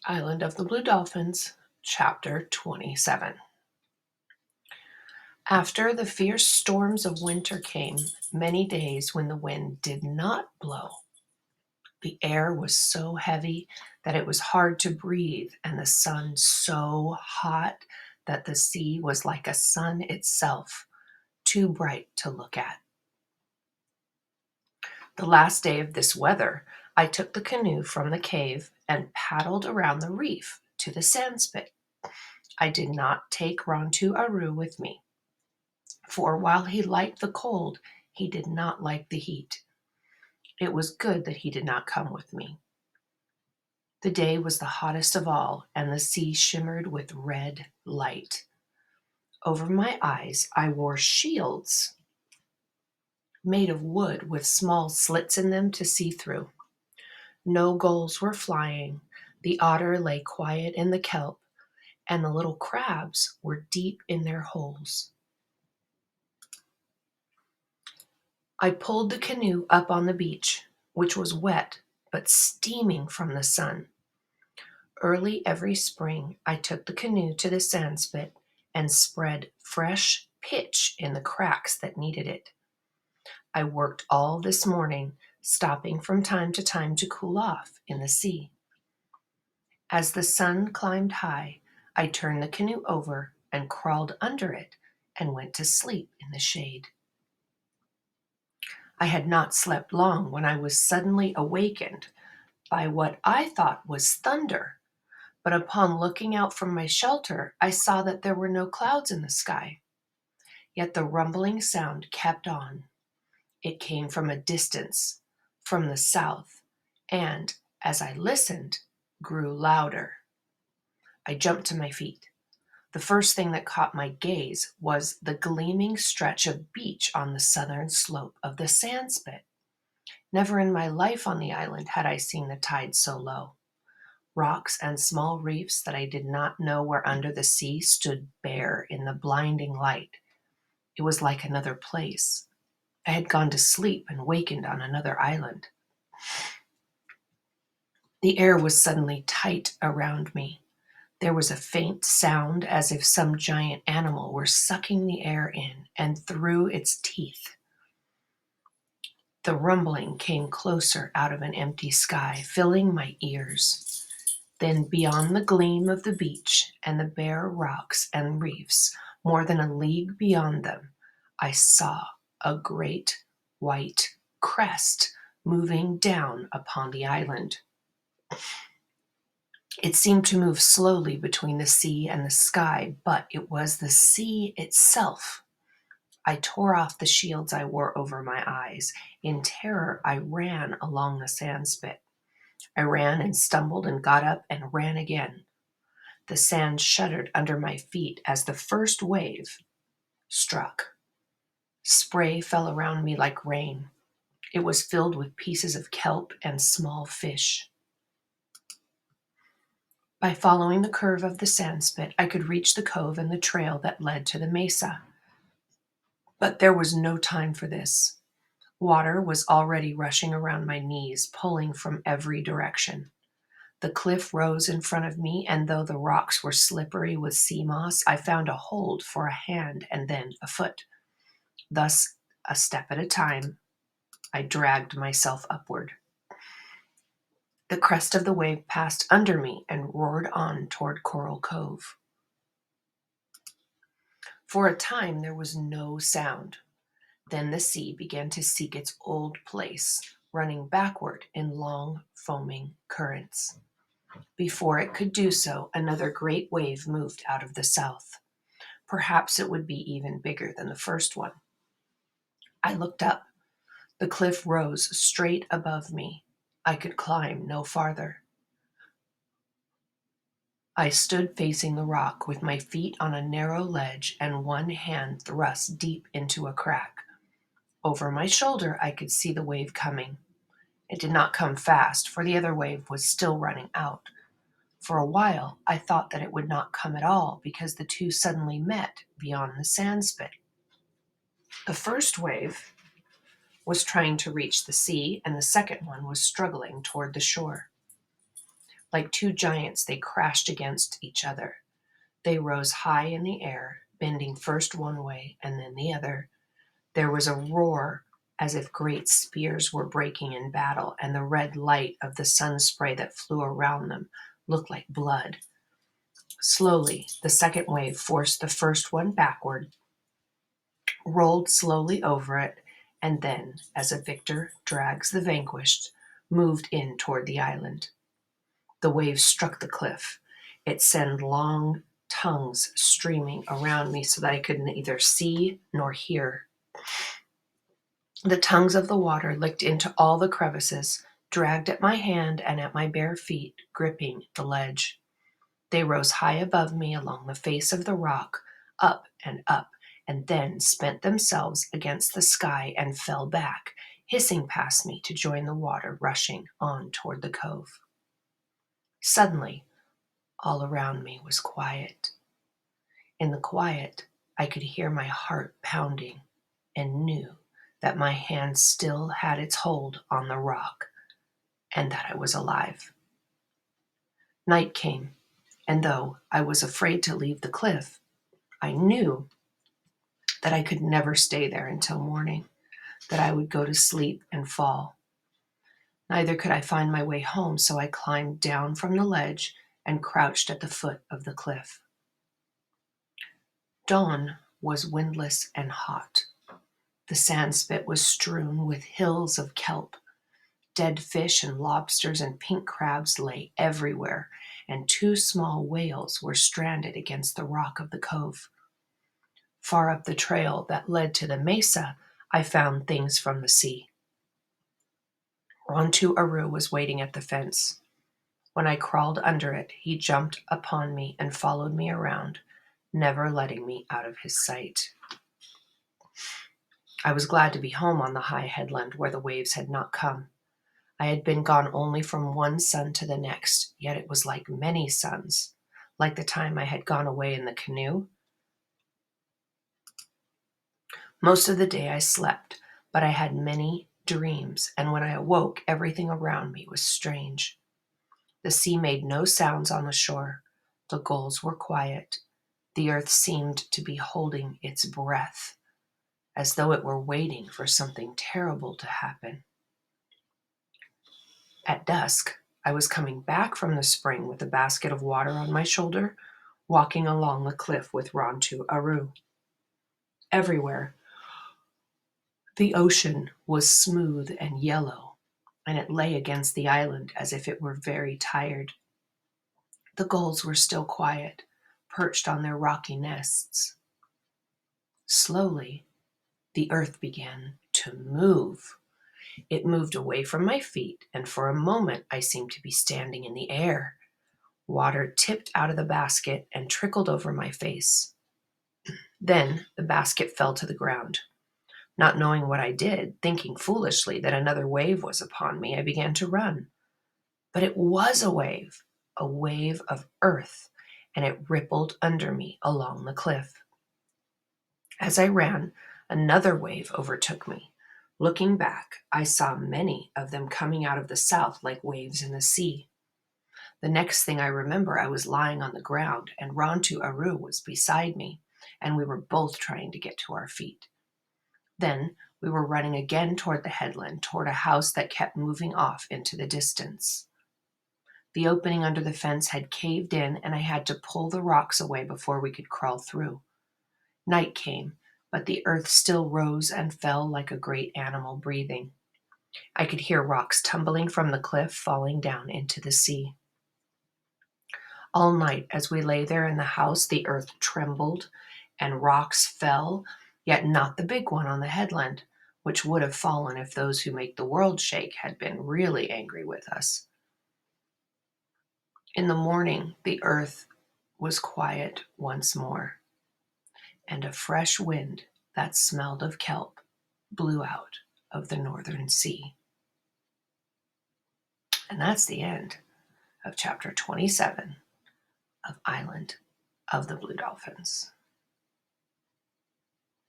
Island of the Blue Dolphins, Chapter 27. After the fierce storms of winter came many days when the wind did not blow. The air was so heavy that it was hard to breathe, and the sun so hot that the sea was like a sun itself, too bright to look at. The last day of this weather, I took the canoe from the cave and paddled around the reef to the sandspit. I did not take Rontu Aru with me, for while he liked the cold, he did not like the heat. It was good that he did not come with me. The day was the hottest of all, and the sea shimmered with red light. Over my eyes, I wore shields made of wood with small slits in them to see through. No gulls were flying, the otter lay quiet in the kelp, and the little crabs were deep in their holes. I pulled the canoe up on the beach, which was wet but steaming from the sun. Early every spring, I took the canoe to the sandspit and spread fresh pitch in the cracks that needed it. I worked all this morning, stopping from time to time to cool off in the sea. As the sun climbed high, I turned the canoe over and crawled under it and went to sleep in the shade. I had not slept long when I was suddenly awakened by what I thought was thunder, but upon looking out from my shelter, I saw that there were no clouds in the sky. Yet the rumbling sound kept on. It came from a distance, from the south, and, as I listened, grew louder. I jumped to my feet. The first thing that caught my gaze was the gleaming stretch of beach on the southern slope of the sandspit. Never in my life on the island had I seen the tide so low. Rocks and small reefs that I did not know were under the sea stood bare in the blinding light. It was like another place. I had gone to sleep and wakened on another island. The air was suddenly tight around me. There was a faint sound as if some giant animal were sucking the air in and through its teeth. The rumbling came closer out of an empty sky, filling my ears. Then beyond the gleam of the beach and the bare rocks and reefs, more than a league beyond them, I saw a great white crest moving down upon the island. It seemed to move slowly between the sea and the sky, but it was the sea itself. I tore off the shields I wore over my eyes. In terror, I ran along the sandspit. I ran and stumbled and got up and ran again. The sand shuddered under my feet as the first wave struck. Spray fell around me like rain. It was filled with pieces of kelp and small fish. By following the curve of the sandspit, I could reach the cove and the trail that led to the mesa. But there was no time for this. Water was already rushing around my knees, pulling from every direction. The cliff rose in front of me, and though the rocks were slippery with sea moss, I found a hold for a hand and then a foot. Thus, a step at a time, I dragged myself upward. The crest of the wave passed under me and roared on toward Coral Cove. For a time there was no sound. Then the sea began to seek its old place, running backward in long, foaming currents. Before it could do so, another great wave moved out of the south. Perhaps it would be even bigger than the first one. I looked up. The cliff rose straight above me. I could climb no farther. I stood facing the rock with my feet on a narrow ledge and one hand thrust deep into a crack. Over my shoulder, I could see the wave coming. It did not come fast, for the other wave was still running out. For a while, I thought that it would not come at all because the two suddenly met beyond the sandspit. The first wave was trying to reach the sea, and the second one was struggling toward the shore. Like two giants, they crashed against each other. They rose high in the air, bending first one way and then the other. There was a roar as if great spears were breaking in battle, and the red light of the sun spray that flew around them looked like blood. Slowly, the second wave forced the first one backward, rolled slowly over it, and then, as a victor drags the vanquished, moved in toward the island. The wave struck the cliff. It sent long tongues streaming around me so that I could neither see nor hear. The tongues of the water licked into all the crevices, dragged at my hand and at my bare feet, gripping the ledge. They rose high above me along the face of the rock, up, and then spent themselves against the sky and fell back, hissing past me to join the water rushing on toward the cove. Suddenly, all around me was quiet. In the quiet, I could hear my heart pounding and knew that my hand still had its hold on the rock and that I was alive. Night came, and though I was afraid to leave the cliff, I knew that I could never stay there until morning, that I would go to sleep and fall. Neither could I find my way home, so I climbed down from the ledge and crouched at the foot of the cliff. Dawn was windless and hot. The sandspit was strewn with hills of kelp. Dead fish and lobsters and pink crabs lay everywhere, and two small whales were stranded against the rock of the cove. Far up the trail that led to the mesa, I found things from the sea. Rontu Aru was waiting at the fence. When I crawled under it, he jumped upon me and followed me around, never letting me out of his sight. I was glad to be home on the high headland where the waves had not come. I had been gone only from one sun to the next, yet it was like many suns, like the time I had gone away in the canoe. Most of the day I slept, but I had many dreams, and when I awoke, everything around me was strange. The sea made no sounds on the shore. The gulls were quiet. The earth seemed to be holding its breath, as though it were waiting for something terrible to happen. At dusk, I was coming back from the spring with a basket of water on my shoulder, walking along the cliff with Rontu Aru. Everywhere, the ocean was smooth and yellow, and it lay against the island as if it were very tired. The gulls were still quiet, perched on their rocky nests. Slowly, the earth began to move. It moved away from my feet, and for a moment I seemed to be standing in the air. Water tipped out of the basket and trickled over my face. Then the basket fell to the ground. Not knowing what I did, thinking foolishly that another wave was upon me, I began to run. But it was a wave of earth, and it rippled under me along the cliff. As I ran, another wave overtook me. Looking back, I saw many of them coming out of the south like waves in the sea. The next thing I remember, I was lying on the ground, and Rontu Aru was beside me, and we were both trying to get to our feet. Then we were running again toward the headland, toward a house that kept moving off into the distance. The opening under the fence had caved in, and I had to pull the rocks away before we could crawl through. Night came, but the earth still rose and fell like a great animal breathing. I could hear rocks tumbling from the cliff, falling down into the sea. All night, as we lay there in the house, the earth trembled and rocks fell, yet not the big one on the headland, which would have fallen if those who make the world shake had been really angry with us. In the morning, the earth was quiet once more, and a fresh wind that smelled of kelp blew out of the northern sea. And that's the end of chapter 27 of Island of the Blue Dolphins.